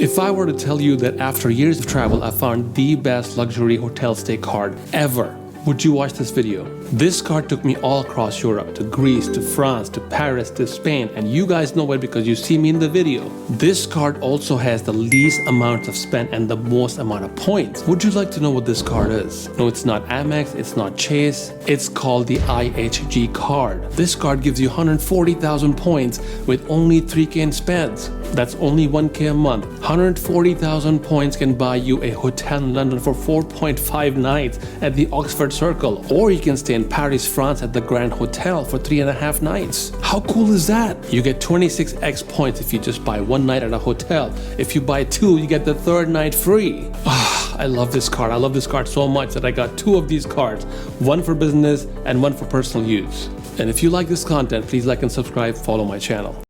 If I were to tell you that after years of travel, I found the best luxury hotel stay card ever, would you watch this video? This card took me all across Europe, to Greece, to France, to Paris, to Spain, and you guys know it because you see me in the video. This card also has the least amount of spend and the most amount of points. Would you like to know what this card is? No, it's not Amex, it's not Chase, it's called the IHG card. This card gives you 140,000 points with only 3K in spends. That's only 1K a month. 140,000 points can buy you a hotel in London for 4.5 nights at the Oxford Circle, or you can stay in Paris, France at the Grand Hotel for 3.5 nights. How cool is that? You get 26x points if you just buy one night at a hotel. If you buy two, you get the third night free. I love this card. I love this card so much that I got two of these cards, one for business and one for personal use. And if you like this content, please like and subscribe, follow my channel.